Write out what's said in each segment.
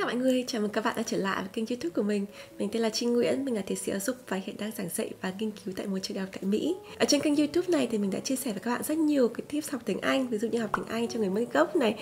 mọi người, chào mừng các bạn đã trở lại với kênh YouTube của mình. Mình tên là Trinh Nguyễn, mình là tiến sĩ giáo dục và hiện đang giảng dạy và nghiên cứu tại một trường đại học tại Mỹ. Ở trên kênh YouTube này thì mình đã chia sẻ với các bạn rất nhiều cái tips học tiếng Anh, ví dụ như học tiếng Anh cho người mới gốc này,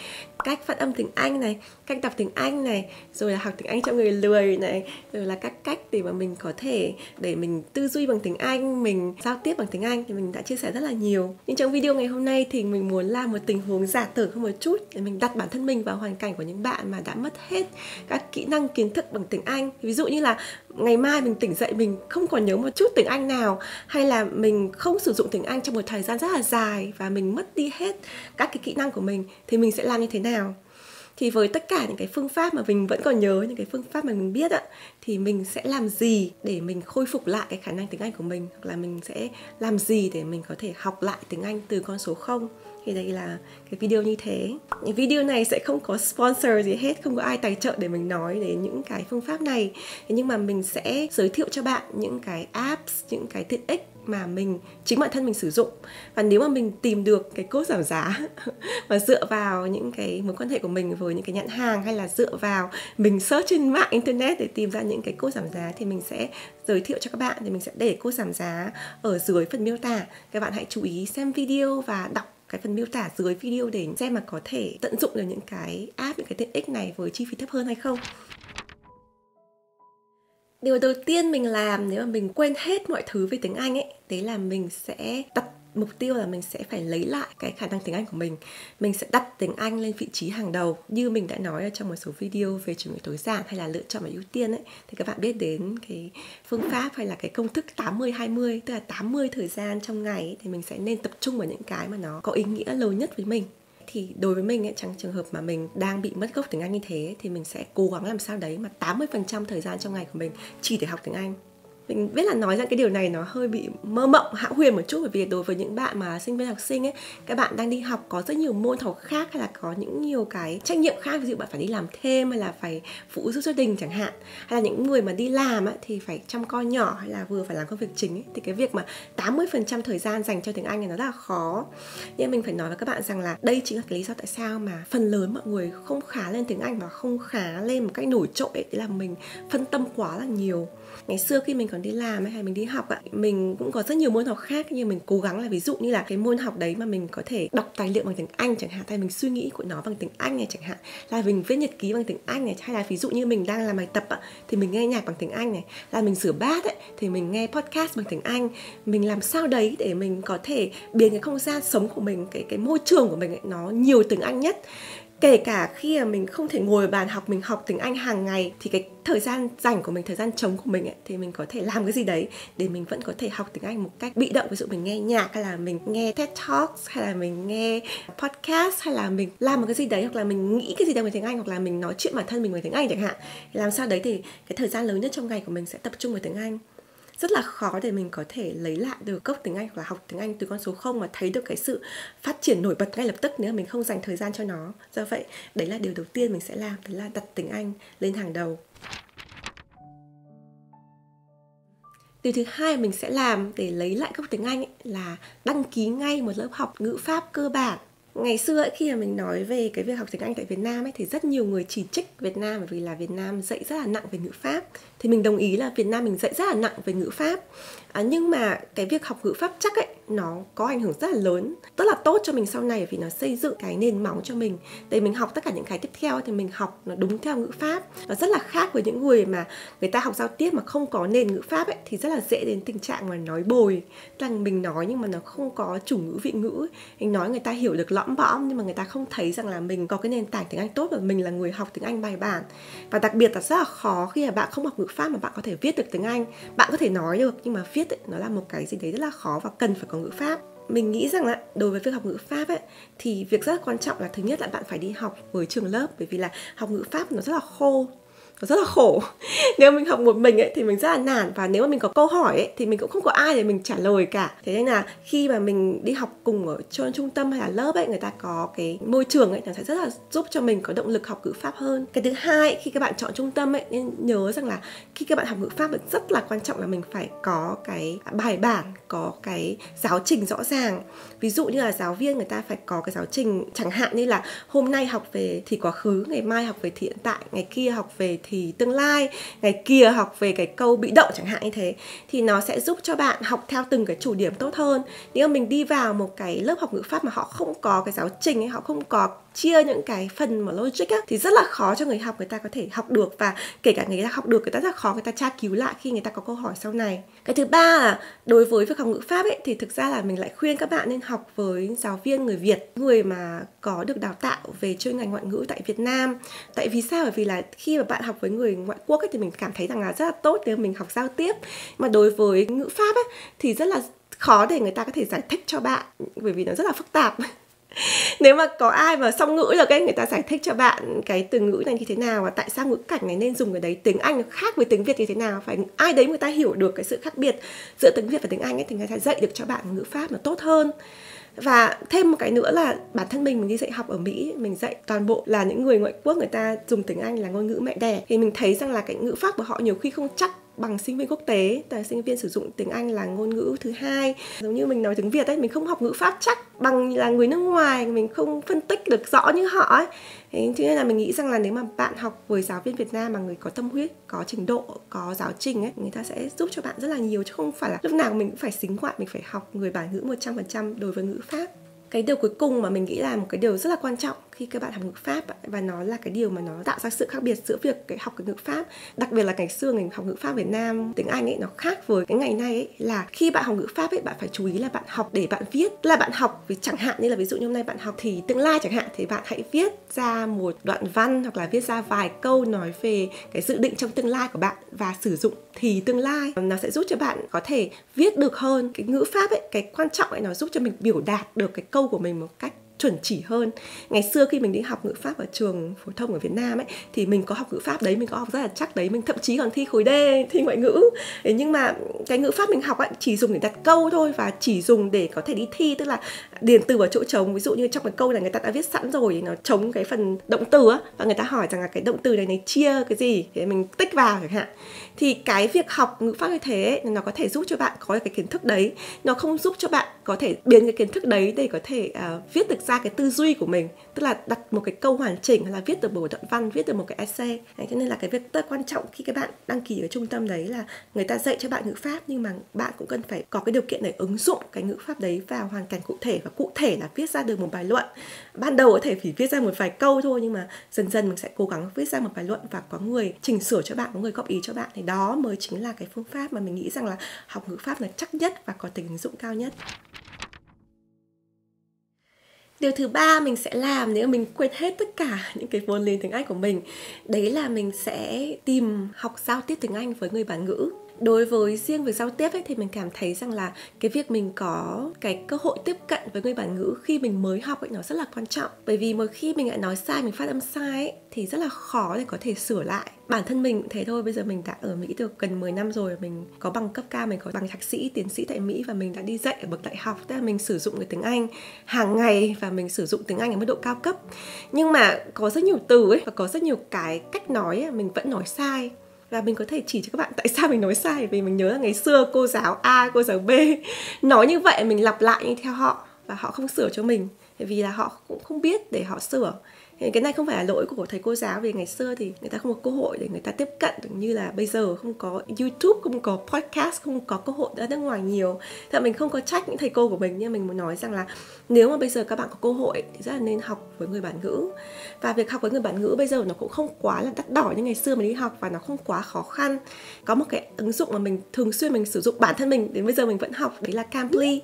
cách phát âm tiếng Anh này, cách đọc tiếng Anh này, rồi là học tiếng Anh cho người lười này, rồi là các cách để mà mình có thể để mình tư duy bằng tiếng Anh, mình giao tiếp bằng tiếng Anh thì mình đã chia sẻ rất là nhiều. Nhưng trong video ngày hôm nay thì mình muốn làm một tình huống giả tưởng hơn một chút để mình đặt bản thân mình vào hoàn cảnh của những bạn mà đã mất hết các kỹ năng kiến thức bằng tiếng Anh. Ví dụ như là ngày mai mình tỉnh dậy mình không còn nhớ một chút tiếng Anh nào, hay là mình không sử dụng tiếng Anh trong một thời gian rất là dài và mình mất đi hết các cái kỹ năng của mình thì mình sẽ làm như thế nào? Thì với tất cả những cái phương pháp mà mình vẫn còn nhớ, những cái phương pháp mà mình biết thì mình sẽ làm gì để mình khôi phục lại cái khả năng tiếng Anh của mình, hoặc là mình sẽ làm gì để mình có thể học lại tiếng Anh từ con số 0. Thì đây là cái video như thế. Cái video này sẽ không có sponsor gì hết, không có ai tài trợ để mình nói đến những cái phương pháp này. Nhưng mà mình sẽ giới thiệu cho bạn những cái apps, những cái tiện ích mà chính bản thân mình sử dụng. Và nếu mà mình tìm được cái code giảm giá và dựa vào những cái mối quan hệ của mình với những cái nhãn hàng, hay là dựa vào mình search trên mạng internet để tìm ra những cái code giảm giá, thì mình sẽ giới thiệu cho các bạn. Thì mình sẽ để code giảm giá ở dưới phần miêu tả. Các bạn hãy chú ý xem video và đọc cái phần miêu tả dưới video để xem mà có thể tận dụng được những cái app, những cái tiện ích này với chi phí thấp hơn hay không. Điều đầu tiên mình làm nếu mà mình quên hết mọi thứ về tiếng Anh đấy là mình sẽ đặt mục tiêu là mình sẽ phải lấy lại cái khả năng tiếng Anh của mình. Mình sẽ đặt tiếng Anh lên vị trí hàng đầu. Như mình đã nói ở trong một số video về chủ nghĩa tối giản hay là lựa chọn và ưu tiên thì các bạn biết đến cái phương pháp hay là cái công thức 80-20, tức là 80 thời gian trong ngày thì mình sẽ nên tập trung vào những cái mà nó có ý nghĩa lớn nhất với mình. Thì đối với mình trong trường hợp mà mình đang bị mất gốc tiếng Anh như thế thì mình sẽ cố gắng làm sao đấy mà 80% thời gian trong ngày của mình chỉ để học tiếng Anh. Mình biết là nói ra cái điều này nó hơi bị mơ mộng, hão huyền một chút, bởi vì đối với những bạn mà sinh viên học sinh các bạn đang đi học có rất nhiều môn học khác, hay là có nhiều cái trách nhiệm khác, ví dụ bạn phải đi làm thêm hay là phải phụ giúp gia đình chẳng hạn, hay là những người mà đi làm thì phải chăm con nhỏ hay là vừa phải làm công việc chính thì cái việc mà 80% thời gian dành cho tiếng Anh này nó rất là khó. Nhưng mình phải nói với các bạn rằng là đây chính là cái lý do tại sao mà phần lớn mọi người không khá lên tiếng Anh và không khá lên một cách nổi trội đấy là mình phân tâm quá là nhiều. Ngày xưa khi mình còn đi làm hay mình đi học mình cũng có rất nhiều môn học khác, nhưng mình cố gắng là ví dụ như là cái môn học đấy mà mình có thể đọc tài liệu bằng tiếng Anh chẳng hạn, hay mình suy nghĩ của nó bằng tiếng Anh này chẳng hạn, là mình viết nhật ký bằng tiếng Anh này, hay là ví dụ như mình đang làm bài tập thì mình nghe nhạc bằng tiếng Anh này, là mình rửa bát thì mình nghe podcast bằng tiếng Anh. Mình làm sao đấy để mình có thể biến cái không gian sống của mình, cái môi trường của mình nó nhiều tiếng Anh nhất. Kể cả khi mà mình không thể ngồi ở bàn học, mình học tiếng Anh hàng ngày, thì cái thời gian rảnh của mình, thời gian trống của mình thì mình có thể làm cái gì đấy để mình vẫn có thể học tiếng Anh một cách bị động. Ví dụ mình nghe nhạc, hay là mình nghe TED Talks, hay là mình nghe podcast, hay là mình làm một cái gì đấy, hoặc là mình nghĩ cái gì đấy bằng tiếng Anh, hoặc là mình nói chuyện bản thân mình bằng tiếng Anh chẳng hạn. Làm sao đấy thì cái thời gian lớn nhất trong ngày của mình sẽ tập trung vào tiếng Anh. Rất là khó để mình có thể lấy lại được gốc tiếng Anh hoặc là học tiếng Anh từ con số 0 mà thấy được cái sự phát triển nổi bật ngay lập tức nếu mình không dành thời gian cho nó. Do vậy, đấy là điều đầu tiên mình sẽ làm, đấy là đặt tiếng Anh lên hàng đầu. Điều thứ hai mình sẽ làm để lấy lại gốc tiếng Anh là đăng ký ngay một lớp học ngữ pháp cơ bản. Ngày xưa khi mà mình nói về cái việc học tiếng Anh tại Việt Nam thì rất nhiều người chỉ trích Việt Nam bởi vì là Việt Nam dạy rất là nặng về ngữ pháp. Thì mình đồng ý là Việt Nam mình dạy rất là nặng về ngữ pháp. Nhưng mà cái việc học ngữ pháp chắc nó có ảnh hưởng rất là lớn, rất là tốt cho mình sau này, vì nó xây dựng cái nền móng cho mình để mình học tất cả những cái tiếp theo thì mình học nó đúng theo ngữ pháp. Nó rất là khác với những người mà người ta học giao tiếp mà không có nền ngữ pháp thì rất là dễ đến tình trạng mà nói bồi, tức là mình nói nhưng mà nó không có chủ ngữ vị ngữ. Mình nói người ta hiểu được lõm bõm nhưng mà người ta không thấy rằng là mình có cái nền tảng tiếng Anh tốt và mình là người học tiếng Anh bài bản. Và đặc biệt là rất là khó khi mà bạn không học ngữ pháp mà bạn có thể viết được tiếng Anh. Bạn có thể nói được nhưng mà viết nó là một cái gì đấy rất là khó và cần phải có ngữ pháp. Mình nghĩ rằng là đối với việc học ngữ pháp thì việc rất là quan trọng là thứ nhất là bạn phải đi học với trường lớp, bởi vì là học ngữ pháp nó rất là khô. nó rất là khổ. Nếu mình học một mình ấy thì mình rất là nản, và nếu mà mình có câu hỏi ấy thì mình cũng không có ai để mình trả lời cả. Thế nên là khi mà mình đi học cùng ở trung tâm hay là lớp ấy, người ta có cái môi trường ấy, nó sẽ rất là giúp cho mình có động lực học ngữ pháp hơn. Cái thứ hai, khi các bạn chọn trung tâm ấy, nên nhớ rằng là khi các bạn học ngữ pháp rất là quan trọng là mình phải có cái bài bản, có cái giáo trình rõ ràng. Ví dụ như là giáo viên người ta phải có cái giáo trình, chẳng hạn như là hôm nay học về thì quá khứ, ngày mai học về thì hiện tại, ngày kia học về thì tương lai, ngày kia học về cái câu bị động chẳng hạn như thế, thì nó sẽ giúp cho bạn học theo từng cái chủ điểm tốt hơn. Nếu mà mình đi vào một cái lớp học ngữ pháp mà họ không có cái giáo trình ấy, họ không có chia những cái phần mà logic á, thì rất là khó cho người học người ta có thể học được. Và kể cả người ta học được, người ta rất là khó người ta tra cứu lại khi người ta có câu hỏi sau này. Cái thứ ba là đối với việc học ngữ pháp ấy, thì thực ra là mình lại khuyên các bạn nên học với giáo viên người Việt, người mà có được đào tạo về chuyên ngành ngoại ngữ tại Việt Nam. Tại vì sao? Bởi vì là khi mà bạn học với người ngoại quốc ấy, thì mình cảm thấy rằng là rất là tốt nếu mình học giao tiếp. Mà đối với ngữ pháp ấy, thì rất là khó để người ta có thể giải thích cho bạn, bởi vì nó rất là phức tạp. Nếu mà có ai mà song ngữ được ấy, người ta giải thích cho bạn cái từ ngữ này như thế nào và tại sao ngữ cảnh này nên dùng cái đấy, tiếng Anh nó khác với tiếng Việt như thế nào, phải ai đấy người ta hiểu được cái sự khác biệt giữa tiếng Việt và tiếng Anh ấy, thì người ta dạy được cho bạn ngữ pháp nó tốt hơn. Và thêm một cái nữa là bản thân mình đi dạy học ở Mỹ, mình dạy toàn bộ là những người ngoại quốc, người ta dùng tiếng Anh là ngôn ngữ mẹ đẻ, thì mình thấy rằng là cái ngữ pháp của họ nhiều khi không chắc bằng sinh viên quốc tế. Tại sinh viên sử dụng tiếng Anh là ngôn ngữ thứ hai, giống như mình nói tiếng Việt ấy, mình không học ngữ pháp chắc bằng là người nước ngoài, mình không phân tích được rõ như họ ấy. Thế nên là mình nghĩ rằng là nếu mà bạn học với giáo viên Việt Nam mà người có tâm huyết, có trình độ, có giáo trình ấy, người ta sẽ giúp cho bạn rất là nhiều, chứ không phải là lúc nào mình cũng phải xính ngoại, mình phải học người bản ngữ 100% đối với ngữ pháp. Cái điều cuối cùng mà mình nghĩ là một cái điều rất là quan trọng khi các bạn học ngữ pháp, và nó là cái điều mà nó tạo ra sự khác biệt giữa việc cái học cái ngữ pháp, đặc biệt là ngày xưa ngành học ngữ pháp Việt Nam tiếng Anh ấy, nó khác với cái ngày nay ấy, là khi bạn học ngữ pháp ấy, bạn phải chú ý là bạn học để bạn viết, là bạn học vì chẳng hạn như là ví dụ như hôm nay bạn học thì tương lai chẳng hạn, thì bạn hãy viết ra một đoạn văn hoặc là viết ra vài câu nói về cái dự định trong tương lai của bạn và sử dụng thì tương lai. Nó sẽ giúp cho bạn có thể viết được hơn. Cái ngữ pháp ấy, cái quan trọng ấy, nó giúp cho mình biểu đạt được cái câu của mình một cách chuẩn chỉ hơn. Ngày xưa khi mình đi học ngữ pháp ở trường phổ thông ở Việt Nam ấy, thì mình có học ngữ pháp đấy, mình có học rất là chắc đấy, mình thậm chí còn thi khối D, thi ngoại ngữ. Thế nhưng mà cái ngữ pháp mình học ấy, chỉ dùng để đặt câu thôi, và chỉ dùng để có thể đi thi, tức là điền từ vào chỗ trống. Ví dụ như trong cái câu này người ta đã viết sẵn rồi thì nó trống cái phần động từ á, và người ta hỏi rằng là cái động từ này chia cái gì, thì mình tích vào chẳng hạn. Thì cái việc học ngữ pháp như thế ấy, nó có thể giúp cho bạn có cái kiến thức đấy, nó không giúp cho bạn có thể biến cái kiến thức đấy để có thể viết được ra cái tư duy của mình, tức là đặt một cái câu hoàn chỉnh, hay là viết được một đoạn văn, viết được một cái essay. Đấy, cho nên là cái việc rất quan trọng khi các bạn đăng ký ở trung tâm đấy là người ta dạy cho bạn ngữ pháp, nhưng mà bạn cũng cần phải có cái điều kiện để ứng dụng cái ngữ pháp đấy vào hoàn cảnh cụ thể, và cụ thể là viết ra được một bài luận. Ban đầu có thể chỉ viết ra một vài câu thôi, nhưng mà dần dần mình sẽ cố gắng viết ra một bài luận và có người chỉnh sửa cho bạn, có người góp ý cho bạn, thì đó mới chính là cái phương pháp mà mình nghĩ rằng là học ngữ pháp là chắc nhất và có tính ứng dụng cao nhất. Điều thứ ba mình sẽ làm nếu mình quên hết tất cả những cái vốn liếng tiếng Anh của mình, đấy là mình sẽ tìm học giao tiếp tiếng Anh với người bản ngữ. Đối với riêng việc giao tiếp ấy, thì mình cảm thấy rằng là cái việc mình có cái cơ hội tiếp cận với người bản ngữ khi mình mới học ấy, nó rất là quan trọng. Bởi vì một khi mình lại nói sai, mình phát âm sai ấy, thì rất là khó để có thể sửa lại. Bản thân mình cũng thế thôi, bây giờ mình đã ở Mỹ được gần 10 năm rồi, mình có bằng cấp cao, mình có bằng thạc sĩ, tiến sĩ tại Mỹ, và mình đã đi dạy ở bậc đại học, tức là mình sử dụng cái tiếng Anh hàng ngày và mình sử dụng tiếng Anh ở mức độ cao cấp. Nhưng mà có rất nhiều từ ấy, và có rất nhiều cái cách nói ấy, mình vẫn nói sai. Và mình có thể chỉ cho các bạn tại sao mình nói sai. Vì mình nhớ là ngày xưa cô giáo A, cô giáo B nói như vậy, mình lặp lại như theo họ và họ không sửa cho mình, vì là họ cũng không biết để họ sửa. Cái này không phải là lỗi của thầy cô giáo, vì ngày xưa thì người ta không có cơ hội để người ta tiếp cận được như là bây giờ, không có YouTube, không có podcast, không có cơ hội ra nước ngoài nhiều. Thế mình không có trách những thầy cô của mình, nhưng mình muốn nói rằng là nếu mà bây giờ các bạn có cơ hội thì rất là nên học với người bản ngữ. Và việc học với người bản ngữ bây giờ nó cũng không quá là đắt đỏ như ngày xưa mình đi học, và nó không quá khó khăn. Có một cái ứng dụng mà mình thường xuyên mình sử dụng, bản thân mình đến bây giờ mình vẫn học, đấy là Cambly.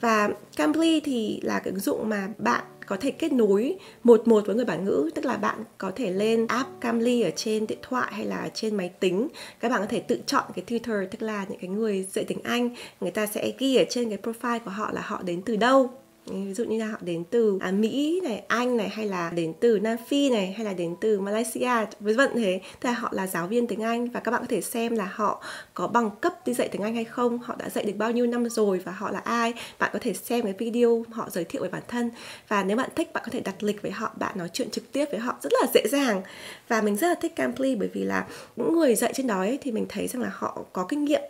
Và Cambly thì là cái ứng dụng mà bạn có thể kết nối một với người bản ngữ, tức là bạn có thể lên app Cambly ở trên điện thoại hay là trên máy tính. Các bạn có thể tự chọn cái tutor, tức là những cái người dạy tiếng Anh, người ta sẽ ghi ở trên cái profile của họ là họ đến từ đâu. Ví dụ như là họ đến từ Mỹ này, Anh này, hay là đến từ Nam Phi này, hay là đến từ Malaysia, vân vân thế. Tức là họ là giáo viên tiếng Anh và các bạn có thể xem là họ có bằng cấp đi dạy tiếng Anh hay không, họ đã dạy được bao nhiêu năm rồi và họ là ai. Bạn có thể xem cái video họ giới thiệu về bản thân, và nếu bạn thích bạn có thể đặt lịch với họ, bạn nói chuyện trực tiếp với họ rất là dễ dàng. Và mình rất là thích Cambly bởi vì là những người dạy trên đó ấy, thì mình thấy rằng là họ có kinh nghiệm.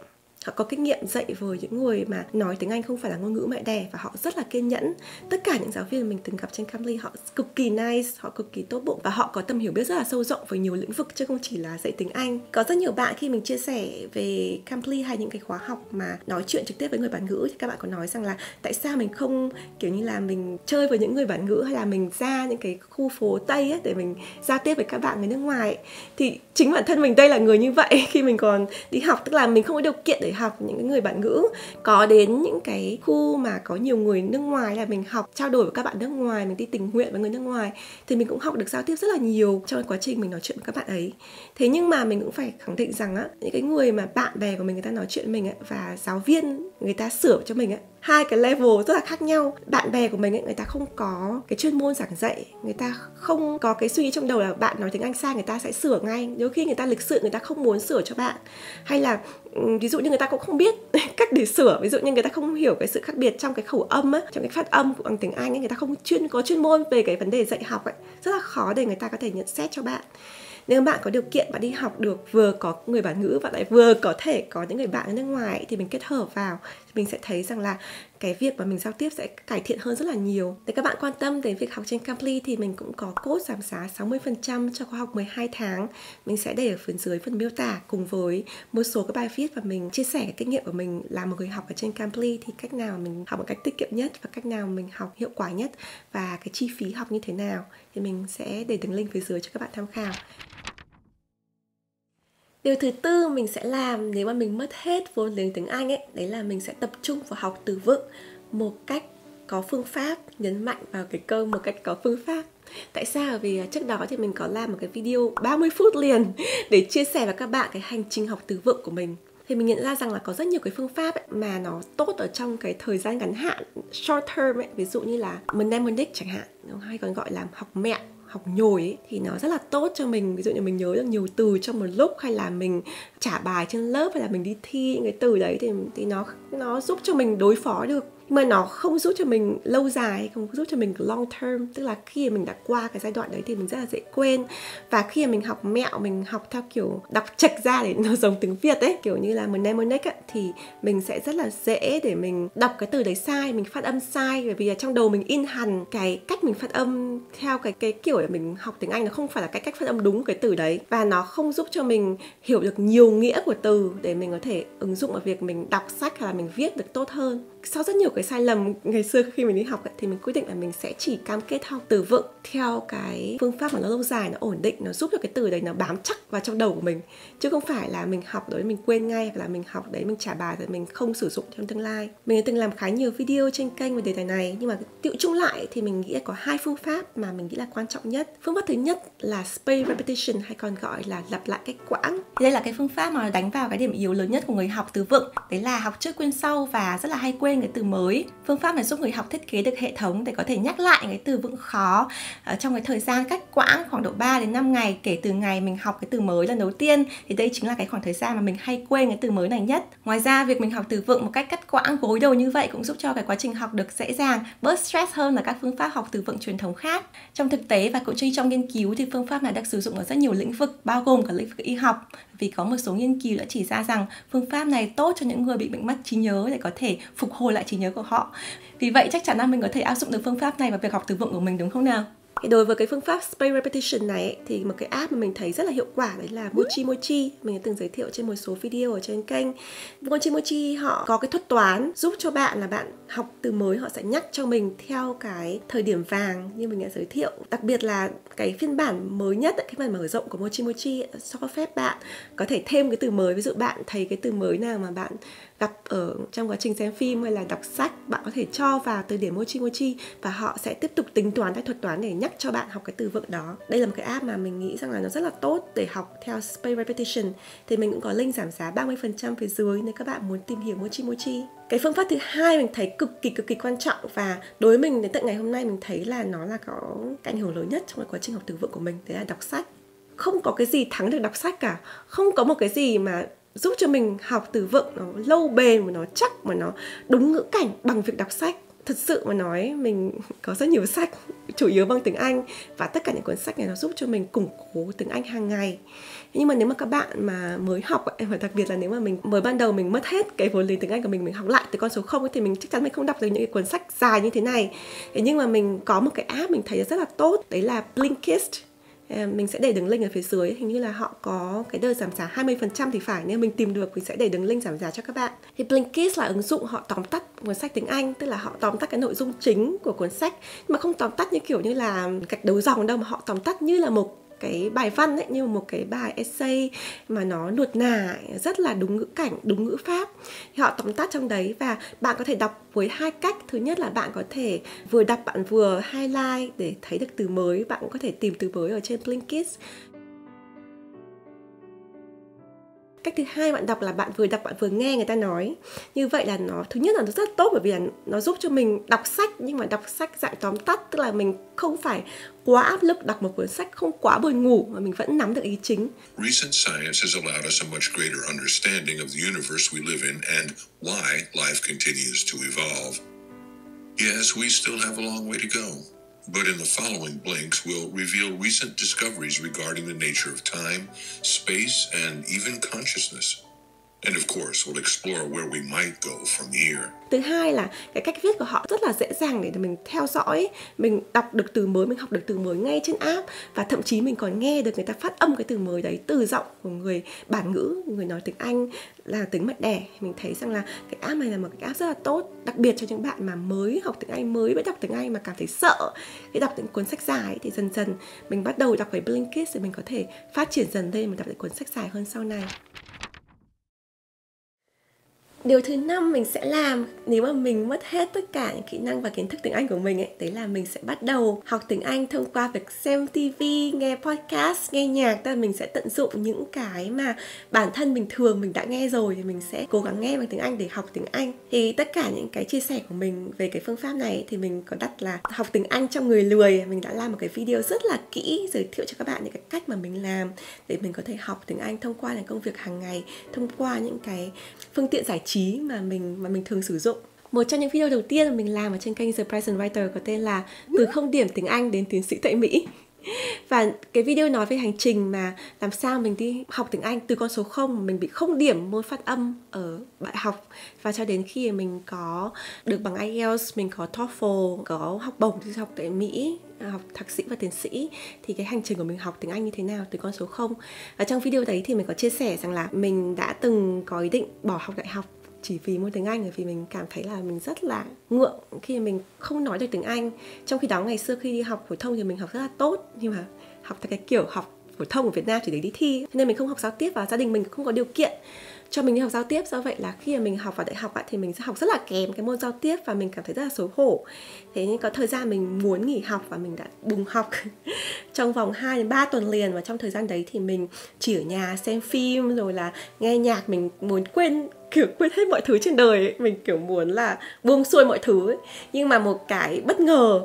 Họ có kinh nghiệm dạy với những người mà nói tiếng Anh không phải là ngôn ngữ mẹ đẻ, và họ rất là kiên nhẫn. Tất cả những giáo viên mình từng gặp trên Cambly họ cực kỳ nice, họ cực kỳ tốt bụng và họ có tầm hiểu biết rất là sâu rộng với nhiều lĩnh vực chứ không chỉ là dạy tiếng Anh. Có rất nhiều bạn khi mình chia sẻ về Cambly hay những cái khóa học mà nói chuyện trực tiếp với người bản ngữ thì các bạn có nói rằng là tại sao mình không kiểu như là mình chơi với những người bản ngữ hay là mình ra những cái khu phố Tây ấy để mình giao tiếp với các bạn người nước ngoài. Thì chính bản thân mình đây là người như vậy khi mình còn đi học, tức là mình không có điều kiện để học những người bản ngữ. Có đến những cái khu mà có nhiều người nước ngoài là mình học trao đổi với các bạn nước ngoài, mình đi tình nguyện với người nước ngoài thì mình cũng học được giao tiếp rất là nhiều trong quá trình mình nói chuyện với các bạn ấy. Thế nhưng mà mình cũng phải khẳng định rằng á, những cái người mà bạn bè của mình người ta nói chuyện với mình ấy, và giáo viên người ta sửa cho mình ấy, hai cái level rất là khác nhau. Bạn bè của mình ấy, người ta không có cái chuyên môn giảng dạy, người ta không có cái suy nghĩ trong đầu là bạn nói tiếng Anh sai người ta sẽ sửa ngay. Đôi khi người ta lịch sự, người ta không muốn sửa cho bạn, hay là ví dụ như người ta cũng không biết cách để sửa, ví dụ như người ta không hiểu cái sự khác biệt trong cái khẩu âm á, trong cái phát âm của bằng tiếng Anh ấy, người ta không có chuyên môn về cái vấn đề dạy học ấy, rất là khó để người ta có thể nhận xét cho bạn. Nếu bạn có điều kiện bạn đi học được, vừa có người bản ngữ và lại vừa có thể có những người bạn ở nước ngoài thì mình kết hợp vào thì mình sẽ thấy rằng là cái việc mà mình giao tiếp sẽ cải thiện hơn rất là nhiều. Để các bạn quan tâm đến việc học trên Cambly thì mình cũng có code giảm giá 60% cho khóa học 12 tháng. Mình sẽ để ở phần dưới phần miêu tả cùng với một số cái bài viết và mình chia sẻ cái kinh nghiệm của mình là một người học ở trên Cambly, thì cách nào mình học một cách tiết kiệm nhất và cách nào mình học hiệu quả nhất và cái chi phí học như thế nào thì mình sẽ để đường link phía dưới cho các bạn tham khảo. Điều thứ tư mình sẽ làm nếu mà mình mất hết vốn liếng tiếng Anh ấy, đấy là mình sẽ tập trung vào học từ vựng một cách có phương pháp, nhấn mạnh vào cái câu một cách có phương pháp. Tại sao? Vì trước đó thì mình có làm một cái video 30 phút liền để chia sẻ với các bạn cái hành trình học từ vựng của mình. Thì mình nhận ra rằng là có rất nhiều cái phương pháp ấy mà nó tốt ở trong cái thời gian ngắn hạn, short term ấy, ví dụ như là mnemonic chẳng hạn, hay còn gọi là học mẹo, học nhồi ấy, thì nó rất là tốt cho mình. Ví dụ như mình nhớ được nhiều từ trong một lúc, hay là mình trả bài trên lớp, hay là mình đi thi những cái từ đấy thì nó giúp cho mình đối phó được. Nhưng mà nó không giúp cho mình lâu dài, không giúp cho mình long term. Tức là khi mà mình đã qua cái giai đoạn đấy thì mình rất là dễ quên. Và khi mà mình học mẹo, mình học theo kiểu đọc chệch ra để nó giống tiếng Việt ấy, kiểu như là mnemonic ấy, thì mình sẽ rất là dễ để mình đọc cái từ đấy sai, mình phát âm sai. Bởi vì là trong đầu mình in hẳn cái cách mình phát âm theo cái kiểu để mình học tiếng Anh, nó không phải là cái cách phát âm đúng cái từ đấy. Và nó không giúp cho mình hiểu được nhiều nghĩa của từ để mình có thể ứng dụng vào việc mình đọc sách hay là mình viết được tốt hơn. Sau rất nhiều cái sai lầm ngày xưa khi mình đi học ấy, thì mình quyết định là mình sẽ chỉ cam kết học từ vựng theo cái phương pháp mà nó lâu dài, nó ổn định, nó giúp cho cái từ đấy nó bám chắc vào trong đầu của mình, chứ không phải là mình học đấy mình quên ngay, hoặc là mình học đấy mình trả bài rồi mình không sử dụng trong tương lai. Mình đã từng làm khá nhiều video trên kênh về đề tài này, nhưng mà tựu chung lại thì mình nghĩ là có hai phương pháp mà mình nghĩ là quan trọng nhất. Phương pháp thứ nhất là spaced repetition, hay còn gọi là lặp lại cách quãng. Thì đây là cái phương pháp mà đánh vào cái điểm yếu lớn nhất của người học từ vựng, đấy là học trước quên sau và rất là hay quên cái từ mới. Phương pháp này giúp người học thiết kế được hệ thống để có thể nhắc lại cái từ vựng khó trong cái thời gian cách quãng khoảng độ 3 đến 5 ngày kể từ ngày mình học cái từ mới lần đầu tiên. Thì đây chính là cái khoảng thời gian mà mình hay quên cái từ mới này nhất. Ngoài ra, việc mình học từ vựng một cách cắt quãng gối đầu như vậy cũng giúp cho cái quá trình học được dễ dàng, bớt stress hơn là các phương pháp học từ vựng truyền thống khác. Trong thực tế và cũng như trong nghiên cứu thì phương pháp này được sử dụng ở rất nhiều lĩnh vực, bao gồm cả lĩnh vực y học. Vì có một số nghiên cứu đã chỉ ra rằng phương pháp này tốt cho những người bị bệnh mất trí nhớ để có thể phục hồi lại trí nhớ của họ. Vì vậy chắc chắn là mình có thể áp dụng được phương pháp này vào việc học từ vựng của mình, đúng không nào? Đối với cái phương pháp spaced repetition này thì một cái app mà mình thấy rất là hiệu quả đấy là Mochi Mochi. Mình đã từng giới thiệu trên một số video ở trên kênh. Mochi Mochi họ có cái thuật toán giúp cho bạn là bạn học từ mới, họ sẽ nhắc cho mình theo cái thời điểm vàng như mình đã giới thiệu. Đặc biệt là cái phiên bản mới nhất, cái bản mở rộng của Mochi Mochi cho phép bạn có thể thêm cái từ mới. Ví dụ bạn thấy cái từ mới nào mà bạn gặp ở trong quá trình xem phim hay là đọc sách, bạn có thể cho vào từ điển Mochi Mochi và họ sẽ tiếp tục tính toán theo thuật toán để nhắc nhắc cho bạn học cái từ vựng đó. Đây là một cái app mà mình nghĩ rằng là nó rất là tốt để học theo Spaced Repetition. Thì mình cũng có link giảm giá 30% phía dưới nếu các bạn muốn tìm hiểu Mochi Mochi. Cái phương pháp thứ hai mình thấy cực kỳ quan trọng, và đối với mình đến tận ngày hôm nay mình thấy là nó là có cái ảnh hưởng lớn nhất trong cái quá trình học từ vựng của mình, đấy là đọc sách. Không có cái gì thắng được đọc sách cả. Không có một cái gì mà giúp cho mình học từ vựng nó lâu bền, mà nó chắc, mà nó đúng ngữ cảnh bằng việc đọc sách. Thật sự mà nói, mình có rất nhiều sách, chủ yếu bằng tiếng Anh, và tất cả những cuốn sách này nó giúp cho mình củng cố tiếng Anh hàng ngày. Nhưng mà nếu mà các bạn mà mới học, và đặc biệt là nếu mà mình mới ban đầu mình mất hết cái vốn liếng tiếng Anh của mình học lại từ con số 0 thì mình chắc chắn mình không đọc được những cái cuốn sách dài như thế này. Thế nhưng mà mình có một cái app mình thấy rất là tốt, đấy là Blinkist. Mình sẽ để đường link ở phía dưới, hình như là họ có cái đợt giảm giá 20% thì phải, nếu mình tìm được mình sẽ để đường link giảm giá cho các bạn. Thì Blinkist là ứng dụng họ tóm tắt cuốn sách tiếng Anh, tức là họ tóm tắt cái nội dung chính của cuốn sách, nhưng mà không tóm tắt như kiểu như là gạch đầu dòng đâu, mà họ tóm tắt như là một cái bài văn ấy, như một cái bài essay mà nó nuột nà, rất là đúng ngữ cảnh, đúng ngữ pháp. Thì họ tóm tắt trong đấy, và bạn có thể đọc với hai cách. Thứ nhất là bạn có thể vừa đọc bạn vừa highlight để thấy được từ mới, bạn cũng có thể tìm từ mới ở trên Blinkist. Cách thứ hai bạn đọc là bạn vừa nghe người ta nói. Như vậy là nó, thứ nhất là nó rất tốt, bởi vì là nó giúp cho mình đọc sách, nhưng mà đọc sách dạng tóm tắt, tức là mình không phải quá áp lực đọc một cuốn sách, không quá buồn ngủ, mà mình vẫn nắm được ý chính. Recent science has allowed us a much greater understanding of the universe we live in and why life continues to evolve. Yes, we still have a long way to go. But in the following blinks, we'll reveal recent discoveries regarding the nature of time, space, and even consciousness. And of course, we'll explore where we might go from here. Thứ hai là cái cách viết của họ rất là dễ dàng để mình theo dõi, mình đọc được từ mới, mình học được từ mới ngay trên app, và thậm chí mình còn nghe được người ta phát âm cái từ mới đấy từ giọng của người bản ngữ, người nói tiếng Anh là tiếng mẹ đẻ. Mình thấy rằng là cái app này là một cái app rất là tốt, đặc biệt cho những bạn mà mới học tiếng Anh, mới biết đọc tiếng Anh mà cảm thấy sợ khi đọc những cuốn sách dài, thì dần dần mình bắt đầu đọc với Blinkist thì mình có thể phát triển dần lên, mình đọc những cuốn sách dài hơn sau này. Điều thứ 5 mình sẽ làm nếu mà mình mất hết tất cả những kỹ năng và kiến thức tiếng Anh của mình ấy, đấy là mình sẽ bắt đầu học tiếng Anh thông qua việc xem TV, nghe podcast, nghe nhạc. Tức là mình sẽ tận dụng những cái mà bản thân bình thường mình đã nghe rồi, thì mình sẽ cố gắng nghe bằng tiếng Anh để học tiếng Anh. Thì tất cả những cái chia sẻ của mình về cái phương pháp này thì mình có đặt là học tiếng Anh cho người lười. Mình đã làm một cái video rất là kỹ giới thiệu cho các bạn những cái cách mà mình làm để mình có thể học tiếng Anh thông qua những công việc hàng ngày, thông qua những cái phương tiện giải trí mà mình thường sử dụng. Một trong những video đầu tiên mà mình làm ở trên kênh The Present Writer có tên là Từ không điểm tiếng Anh đến tiến sĩ tại Mỹ. Và cái video nói về hành trình mà làm sao mình đi học tiếng Anh từ con số 0, mình bị 0 điểm môn phát âm ở đại học, và cho đến khi mình có được bằng IELTS, mình có TOEFL, có học bổng đi học tại Mỹ, học thạc sĩ và tiến sĩ, thì cái hành trình của mình học tiếng Anh như thế nào từ con số 0. Và trong video đấy thì mình có chia sẻ rằng là mình đã từng có ý định bỏ học đại học chỉ vì môn tiếng Anh, bởi vì mình cảm thấy là mình rất là ngượng khi mình không nói được tiếng Anh. Trong khi đó ngày xưa khi đi học phổ thông thì mình học rất là tốt, nhưng mà học theo cái kiểu học phổ thông ở Việt Nam chỉ để đi thi, nên mình không học giao tiếp, và gia đình mình không có điều kiện cho mình đi học giao tiếp. Do vậy là khi mà mình học vào đại học thì mình sẽ học rất là kém cái môn giao tiếp, và mình cảm thấy rất là xấu hổ. Thế nên có thời gian mình muốn nghỉ học, và mình đã bùng học trong vòng 2 đến 3 tuần liền. Và trong thời gian đấy thì mình chỉ ở nhà xem phim rồi là nghe nhạc. Mình muốn quên hết mọi thứ trên đời ấy. Mình kiểu muốn là buông xuôi mọi thứ ấy. Nhưng mà một cái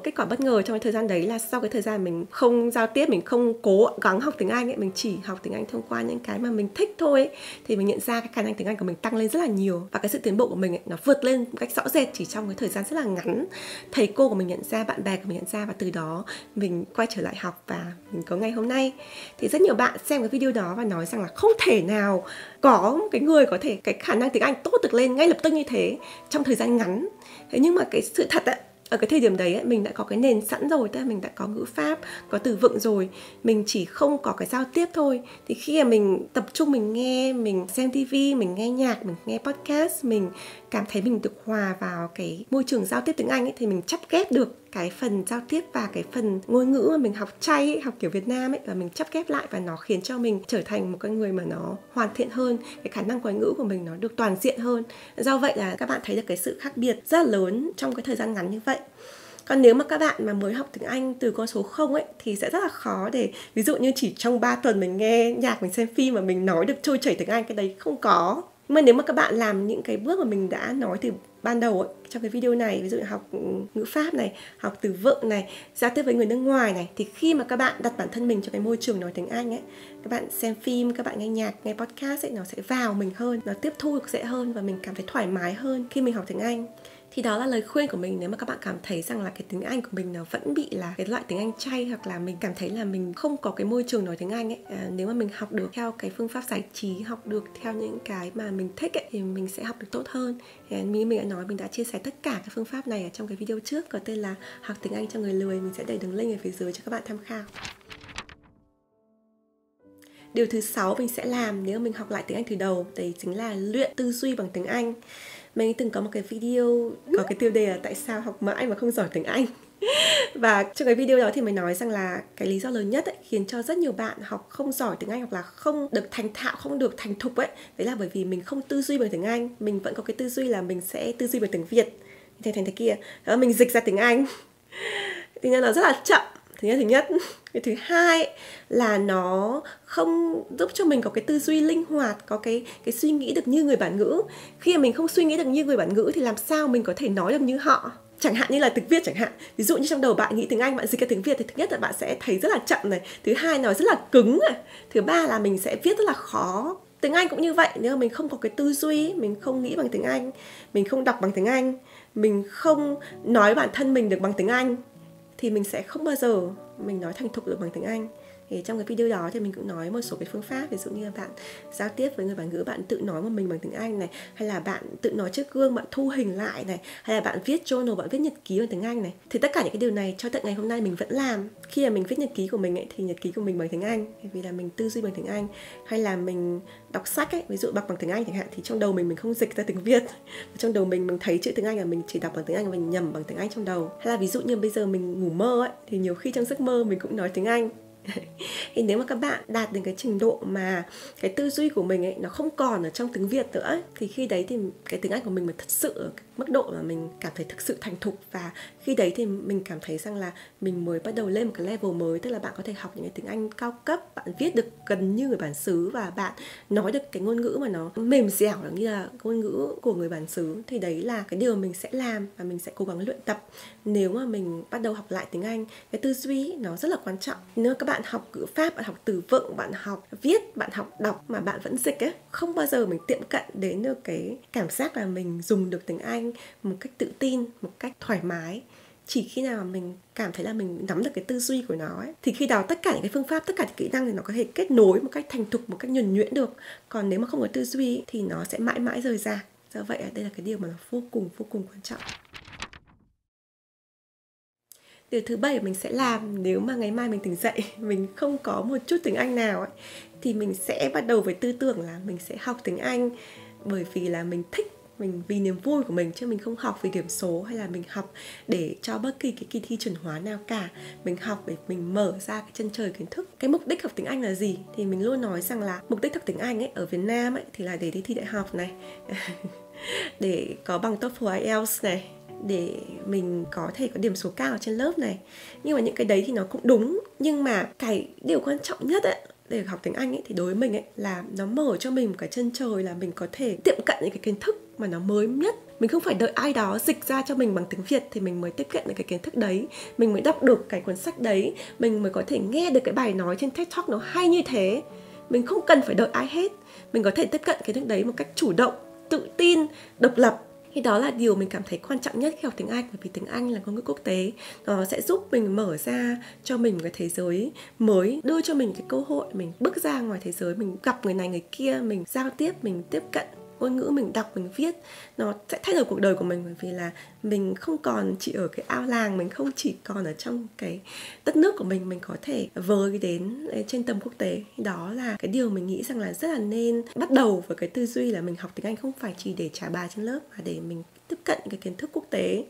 kết quả bất ngờ trong cái thời gian đấy là sau cái thời gian mình không giao tiếp, mình không cố gắng học tiếng Anh ấy, mình chỉ học tiếng Anh thông qua những cái mà mình thích thôi ấy, thì mình nhận ra cái khả năng tiếng Anh của mình tăng lên rất là nhiều, và cái sự tiến bộ của mình ấy, nó vượt lên một cách rõ rệt chỉ trong cái thời gian rất là ngắn. Thầy cô của mình nhận ra, bạn bè của mình nhận ra, và từ đó mình quay trở lại học và mình có ngày hôm nay. Thì rất nhiều bạn xem cái video đó và nói rằng là không thể nào có một cái người có thể cái khả năng tiếng Anh tốt được lên ngay lập tức như thế trong thời gian ngắn. Thế nhưng mà cái sự thật ấy, ở cái thời điểm đấy ấy, mình đã có cái nền sẵn rồi, tức là mình đã có ngữ pháp, có từ vựng rồi, mình chỉ không có cái giao tiếp thôi. Thì khi mà mình tập trung, mình nghe, mình xem TV, mình nghe nhạc, mình nghe podcast, mình cảm thấy mình được hòa vào cái môi trường giao tiếp tiếng Anh ấy, thì mình chắp ghép được cái phần giao tiếp và cái phần ngôn ngữ mà mình học chay ấy, học kiểu Việt Nam ấy, và mình chắp ghép lại, và nó khiến cho mình trở thành một cái người mà nó hoàn thiện hơn, cái khả năng ngoại ngữ của mình nó được toàn diện hơn. Do vậy là các bạn thấy được cái sự khác biệt rất là lớn trong cái thời gian ngắn như vậy. Còn nếu mà các bạn mà mới học tiếng Anh từ con số 0 ấy thì sẽ rất là khó để ví dụ như chỉ trong 3 tuần mình nghe nhạc, mình xem phim mà mình nói được trôi chảy tiếng Anh, cái đấy không có. Nhưng mà nếu mà các bạn làm những cái bước mà mình đã nói từ ban đầu ấy, trong cái video này, ví dụ như học ngữ pháp này, học từ vựng này, giao tiếp với người nước ngoài này, thì khi mà các bạn đặt bản thân mình trong cái môi trường nói tiếng Anh ấy, các bạn xem phim, các bạn nghe nhạc, nghe podcast ấy, nó sẽ vào mình hơn, nó tiếp thu được dễ hơn và mình cảm thấy thoải mái hơn khi mình học tiếng Anh. Thì đó là lời khuyên của mình nếu mà các bạn cảm thấy rằng là cái tiếng Anh của mình nó vẫn bị là cái loại tiếng Anh chay, hoặc là mình cảm thấy là mình không có cái môi trường nói tiếng Anh ấy. Nếu mà mình học được theo cái phương pháp giải trí, học được theo những cái mà mình thích ấy, thì mình sẽ học được tốt hơn. Như mình đã nói, mình đã chia sẻ tất cả các phương pháp này ở trong cái video trước có tên là Học tiếng Anh cho người lười. Mình sẽ để đường link ở phía dưới cho các bạn tham khảo. Điều thứ 6 mình sẽ làm nếu mình học lại tiếng Anh từ đầu, đấy chính là luyện tư duy bằng tiếng Anh. Mình từng có một cái video có cái tiêu đề là tại sao học mãi mà không giỏi tiếng Anh. Và trong cái video đó thì mình nói rằng là cái lý do lớn nhất ấy, khiến cho rất nhiều bạn học không giỏi tiếng Anh hoặc là không được thành thạo, không được thành thục ấy, đấy là bởi vì mình không tư duy bằng tiếng Anh. Mình vẫn có cái tư duy là mình sẽ tư duy bằng tiếng Việt, thành thế kia. Đó, mình dịch ra tiếng Anh thì nó rất là chậm. Thứ nhất. Cái thứ hai là nó không giúp cho mình có cái tư duy linh hoạt, có cái suy nghĩ được như người bản ngữ. Khi mà mình không suy nghĩ được như người bản ngữ thì làm sao mình có thể nói được như họ. Chẳng hạn như là tiếng Việt chẳng hạn. Ví dụ như trong đầu bạn nghĩ tiếng Anh, bạn dịch ra tiếng Việt thì thứ nhất là bạn sẽ thấy rất là chậm này. Thứ hai nói rất là cứng này. Thứ ba là mình sẽ viết rất là khó. Tiếng Anh cũng như vậy, nếu mà mình không có cái tư duy, mình không nghĩ bằng tiếng Anh, mình không đọc bằng tiếng Anh, mình không nói bản thân mình được bằng tiếng Anh, thì mình sẽ không bao giờ mình nói thành thục được bằng tiếng Anh. Thì trong cái video đó thì mình cũng nói một số cái phương pháp, ví dụ như là bạn giao tiếp với người bản ngữ, bạn tự nói một mình bằng tiếng Anh này, hay là bạn tự nói trước gương, bạn thu hình lại này, hay là bạn viết journal, bạn viết nhật ký bằng tiếng Anh này. Thì tất cả những cái điều này cho tận ngày hôm nay mình vẫn làm. Khi mà mình viết nhật ký của mình ấy, thì nhật ký của mình bằng tiếng Anh, vì là mình tư duy bằng tiếng Anh. Hay là mình đọc sách ấy, ví dụ đọc bằng tiếng Anh chẳng hạn, thì trong đầu mình không dịch ra tiếng Việt. Trong đầu mình thấy chữ tiếng Anh là mình chỉ đọc bằng tiếng Anh và mình nhầm bằng tiếng Anh trong đầu. Hay là ví dụ như bây giờ mình ngủ mơ ấy, thì nhiều khi trong giấc mơ mình cũng nói tiếng Anh. Thì nếu mà các bạn đạt đến cái trình độ mà cái tư duy của mình ấy nó không còn ở trong tiếng Việt nữa ấy, thì khi đấy thì cái tiếng Anh của mình mới thật sự ở mức độ mà mình cảm thấy thực sự thành thục. Và khi đấy thì mình cảm thấy rằng là mình mới bắt đầu lên một cái level mới, tức là bạn có thể học những cái tiếng Anh cao cấp, bạn viết được gần như người bản xứ và bạn nói được cái ngôn ngữ mà nó mềm dẻo như là ngôn ngữ của người bản xứ. Thì đấy là cái điều mình sẽ làm và mình sẽ cố gắng luyện tập nếu mà mình bắt đầu học lại tiếng Anh. Cái tư duy nó rất là quan trọng. Nếu các bạn học ngữ pháp, bạn học từ vựng, bạn học viết, bạn học đọc mà bạn vẫn dịch ấy, không bao giờ mình tiệm cận đến được cái cảm giác là mình dùng được tiếng Anh một cách tự tin, một cách thoải mái. Chỉ khi nào mà mình cảm thấy là mình nắm được cái tư duy của nó ấy, thì khi đó tất cả những cái phương pháp, tất cả những kỹ năng thì nó có thể kết nối một cách thành thục, một cách nhuần nhuyễn được. Còn nếu mà không có tư duy thì nó sẽ mãi mãi rời rạc. Do vậy đây là cái điều mà nó vô cùng quan trọng. Điều thứ 7 mình sẽ làm nếu mà ngày mai mình tỉnh dậy mình không có một chút tiếng Anh nào ấy, thì mình sẽ bắt đầu với tư tưởng là mình sẽ học tiếng Anh bởi vì là mình thích, mình vì niềm vui của mình, chứ mình không học vì điểm số hay là mình học để cho bất kỳ cái kỳ thi chuẩn hóa nào cả. Mình học để mình mở ra cái chân trời kiến thức. Cái mục đích học tiếng Anh là gì? Thì mình luôn nói rằng là mục đích học tiếng Anh ấy ở Việt Nam ấy thì là để đi thi đại học này, để có bằng TOEFL IELTS này, để mình có thể có điểm số cao trên lớp này. Nhưng mà những cái đấy thì nó cũng đúng, nhưng mà cái điều quan trọng nhất ấy để học tiếng Anh ấy, thì đối với mình ấy là nó mở cho mình một cái chân trời, là mình có thể tiệm cận những cái kiến thức mà nó mới nhất. Mình không phải đợi ai đó dịch ra cho mình bằng tiếng Việt thì mình mới tiếp cận được cái kiến thức đấy, mình mới đọc được cái cuốn sách đấy, mình mới có thể nghe được cái bài nói trên TED Talk nó hay như thế. Mình không cần phải đợi ai hết, mình có thể tiếp cận kiến thức đấy một cách chủ động, tự tin, độc lập. Thì đó là điều mình cảm thấy quan trọng nhất khi học tiếng Anh, bởi vì tiếng Anh là ngôn ngữ quốc tế. Nó sẽ giúp mình mở ra cho mình một cái thế giới mới, đưa cho mình cái cơ hội mình bước ra ngoài thế giới, mình gặp người này người kia, mình giao tiếp, mình tiếp cận ngôn ngữ, mình đọc, mình viết. Nó sẽ thay đổi cuộc đời của mình, bởi vì là mình không còn chỉ ở cái ao làng, mình không chỉ còn ở trong cái đất nước của mình có thể vời đến trên tầm quốc tế. Đó là cái điều mình nghĩ rằng là rất là nên bắt đầu với cái tư duy là mình học tiếng Anh không phải chỉ để trả bài trên lớp, mà để mình tiếp cận cái kiến thức quốc tế.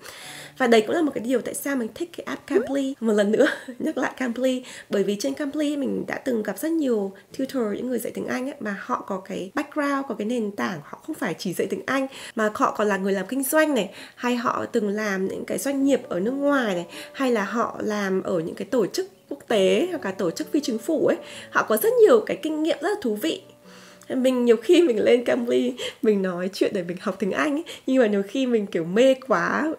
Và đấy cũng là một cái điều tại sao mình thích cái app Cambly. Một lần nữa nhắc lại Cambly, bởi vì trên Cambly mình đã từng gặp rất nhiều tutor, những người dạy tiếng Anh ấy, mà họ có cái background, có cái nền tảng, họ không phải chỉ dạy tiếng Anh mà họ còn là người làm kinh doanh này, hay họ họ từng làm những cái doanh nghiệp ở nước ngoài này, hay là họ làm ở những cái tổ chức quốc tế hoặc là tổ chức phi chính phủ ấy, họ có rất nhiều cái kinh nghiệm rất là thú vị. Mình nhiều khi mình lên Cambly mình nói chuyện để mình học tiếng Anh ấy, nhưng mà nhiều khi mình kiểu mê quá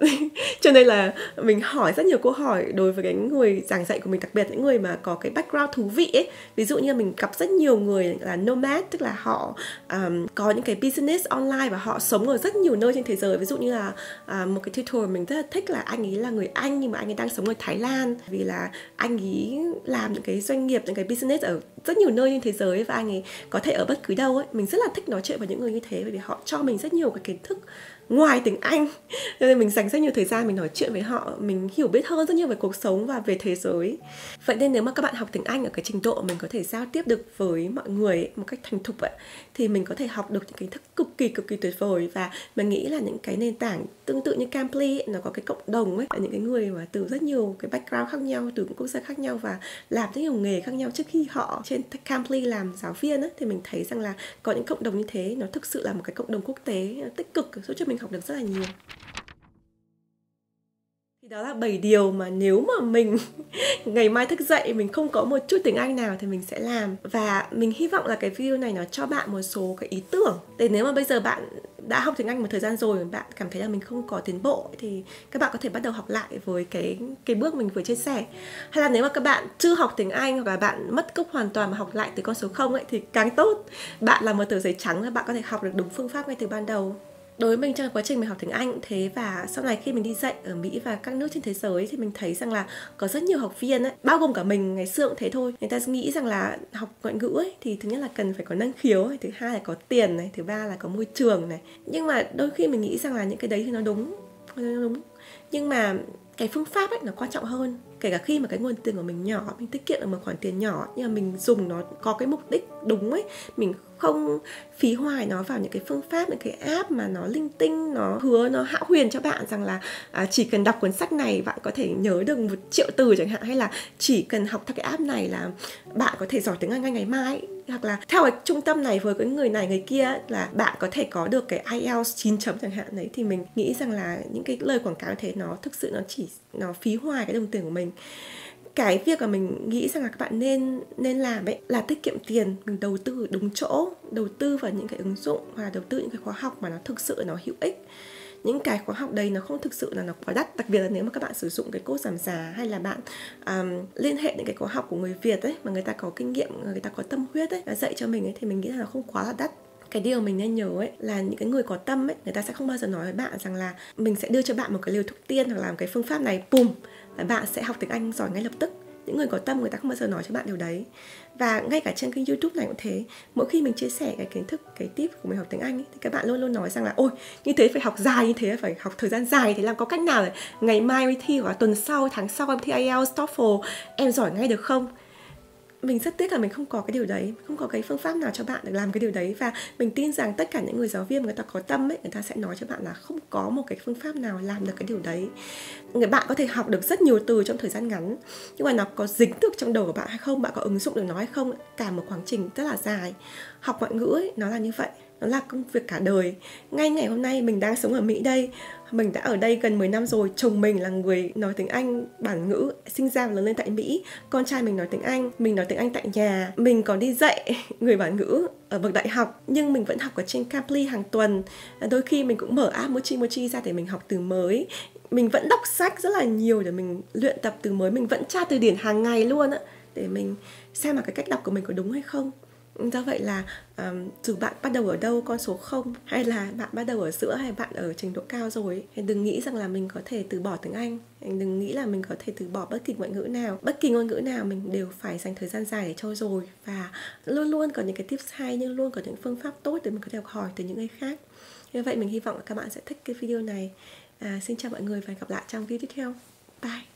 cho nên là mình hỏi rất nhiều câu hỏi đối với cái người giảng dạy của mình, đặc biệt những người mà có cái background thú vị ấy. Ví dụ như là mình gặp rất nhiều người là nomad, tức là họ có những cái business online và họ sống ở rất nhiều nơi trên thế giới. Ví dụ như là một cái tutor mình rất là thích là anh ấy là người Anh nhưng mà anh ấy đang sống ở Thái Lan, vì là anh ấy làm những cái doanh nghiệp, những cái business ở rất nhiều nơi trên thế giới và anh ấy có thể ở bất cứ đâu ấy. Mình rất là thích nói chuyện với những người như thế, bởi vì họ cho mình rất nhiều cái kiến thức ngoài tiếng Anh, nên mình dành rất nhiều thời gian mình nói chuyện với họ, mình hiểu biết hơn rất nhiều về cuộc sống và về thế giới. Vậy nên nếu mà các bạn học tiếng Anh ở cái trình độ mình có thể giao tiếp được với mọi người ấy, một cách thành thục ấy, thì mình có thể học được những kiến thức cực kỳ tuyệt vời. Và mình nghĩ là những cái nền tảng tương tự như Cambly nó có cái cộng đồng ấy, là những cái người mà từ rất nhiều cái background khác nhau, từ những quốc gia khác nhau và làm rất nhiều nghề khác nhau trước khi họ trên Cambly làm giáo viên ấy, thì mình thấy rằng là có những cộng đồng như thế nó thực sự là một cái cộng đồng quốc tế tích cực giúp cho mình học được rất là nhiều. Thì đó là 7 điều mà nếu mà mình ngày mai thức dậy mình không có một chút tiếng Anh nào thì mình sẽ làm. Và mình hy vọng là cái video này nó cho bạn một số cái ý tưởng. Để nếu mà bây giờ bạn đã học tiếng Anh một thời gian rồi mà bạn cảm thấy là mình không có tiến bộ thì các bạn có thể bắt đầu học lại với cái bước mình vừa chia sẻ. Hay là nếu mà các bạn chưa học tiếng Anh hoặc là bạn mất cốc hoàn toàn mà học lại từ con số 0 ấy thì càng tốt. Bạn là một tờ giấy trắng là bạn có thể học được đúng phương pháp ngay từ ban đầu. Đối với mình trong quá trình mình học tiếng Anh cũng thế, và sau này khi mình đi dạy ở Mỹ và các nước trên thế giới thì mình thấy rằng là có rất nhiều học viên ấy, bao gồm cả mình ngày xưa cũng thế thôi. Người ta nghĩ rằng là học ngoại ngữ ấy thì thứ nhất là cần phải có năng khiếu này, thứ hai là có tiền này, thứ ba là có môi trường này. Nhưng mà đôi khi mình nghĩ rằng là những cái đấy thì nó đúng. Nhưng mà cái phương pháp ấy nó quan trọng hơn. Kể cả khi mà cái nguồn tiền của mình nhỏ, mình tiết kiệm được một khoản tiền nhỏ, nhưng mà mình dùng nó có cái mục đích đúng ấy, mình không phí hoài nó vào những cái phương pháp, những cái app mà nó linh tinh, nó hứa, nó hão huyền cho bạn rằng là chỉ cần đọc cuốn sách này bạn có thể nhớ được 1 triệu từ chẳng hạn, hay là chỉ cần học theo cái app này là bạn có thể giỏi tiếng Anh ngay ngày mai, hoặc là theo cái trung tâm này với cái người này người kia là bạn có thể có được cái IELTS 9 chấm chẳng hạn đấy. Thì mình nghĩ rằng là những cái lời quảng cáo như thế nó thực sự nó phí hoài cái đồng tiền của mình. Cái việc mà mình nghĩ rằng là các bạn nên làm ấy là tiết kiệm tiền, mình đầu tư đúng chỗ, đầu tư vào những cái ứng dụng và đầu tư những cái khóa học mà nó thực sự nó hữu ích. Những cái khóa học đấy nó không thực sự là nó quá đắt, đặc biệt là nếu mà các bạn sử dụng cái code giảm giá, hay là bạn liên hệ những cái khóa học của người Việt ấy mà người ta có kinh nghiệm, người ta có tâm huyết ấy dạy cho mình ấy, thì mình nghĩ là nó không quá là đắt. Cái điều mình nên nhớ ấy là những cái người có tâm ấy, người ta sẽ không bao giờ nói với bạn rằng là mình sẽ đưa cho bạn một cái liều thuốc tiên hoặc là một cái phương pháp này bùm là bạn sẽ học tiếng Anh giỏi ngay lập tức. Những người có tâm người ta không bao giờ nói cho bạn điều đấy. Và ngay cả trên kênh YouTube này cũng thế, mỗi khi mình chia sẻ cái kiến thức, cái tip của mình học tiếng Anh ấy, thì các bạn luôn luôn nói rằng là ôi như thế phải học dài, như thế phải học thời gian dài, thế làm có cách nào để ngày mai em thi hoặc là tuần sau, tháng sau em thi IELTS, TOEFL em giỏi ngay được không? Mình rất tiếc là mình không có cái điều đấy, không có cái phương pháp nào cho bạn để làm cái điều đấy. Và mình tin rằng tất cả những người giáo viên mà người ta có tâm ấy, người ta sẽ nói cho bạn là không có một cái phương pháp nào làm được cái điều đấy. Người bạn có thể học được rất nhiều từ trong thời gian ngắn, nhưng mà nó có dính được trong đầu của bạn hay không, bạn có ứng dụng được nó hay không, cả một quá trình rất là dài. Học ngoại ngữ ấy, nó là như vậy, nó là công việc cả đời. Ngay ngày hôm nay mình đang sống ở Mỹ đây, mình đã ở đây gần 10 năm rồi. Chồng mình là người nói tiếng Anh bản ngữ, sinh ra và lớn lên tại Mỹ. Con trai mình nói tiếng Anh, mình nói tiếng Anh tại nhà. Mình còn đi dạy người bản ngữ ở bậc đại học, nhưng mình vẫn học ở trên Cambly hàng tuần. Đôi khi mình cũng mở app Mochi ra để mình học từ mới. Mình vẫn đọc sách rất là nhiều để mình luyện tập từ mới. Mình vẫn tra từ điển hàng ngày luôn á, để mình xem là cái cách đọc của mình có đúng hay không. Do vậy là dù bạn bắt đầu ở đâu, con số 0, hay là bạn bắt đầu ở giữa, hay bạn ở trình độ cao rồi ấy, đừng nghĩ rằng là mình có thể từ bỏ tiếng Anh. Đừng nghĩ là mình có thể từ bỏ bất kỳ ngoại ngữ nào. Bất kỳ ngôn ngữ nào mình đều phải dành thời gian dài để trau dồi. Và luôn luôn có những cái tips hay, nhưng luôn có những phương pháp tốt để mình có thể học hỏi từ những người khác. Như vậy mình hy vọng là các bạn sẽ thích cái video này. Xin chào mọi người và hẹn gặp lại trong video tiếp theo. Bye!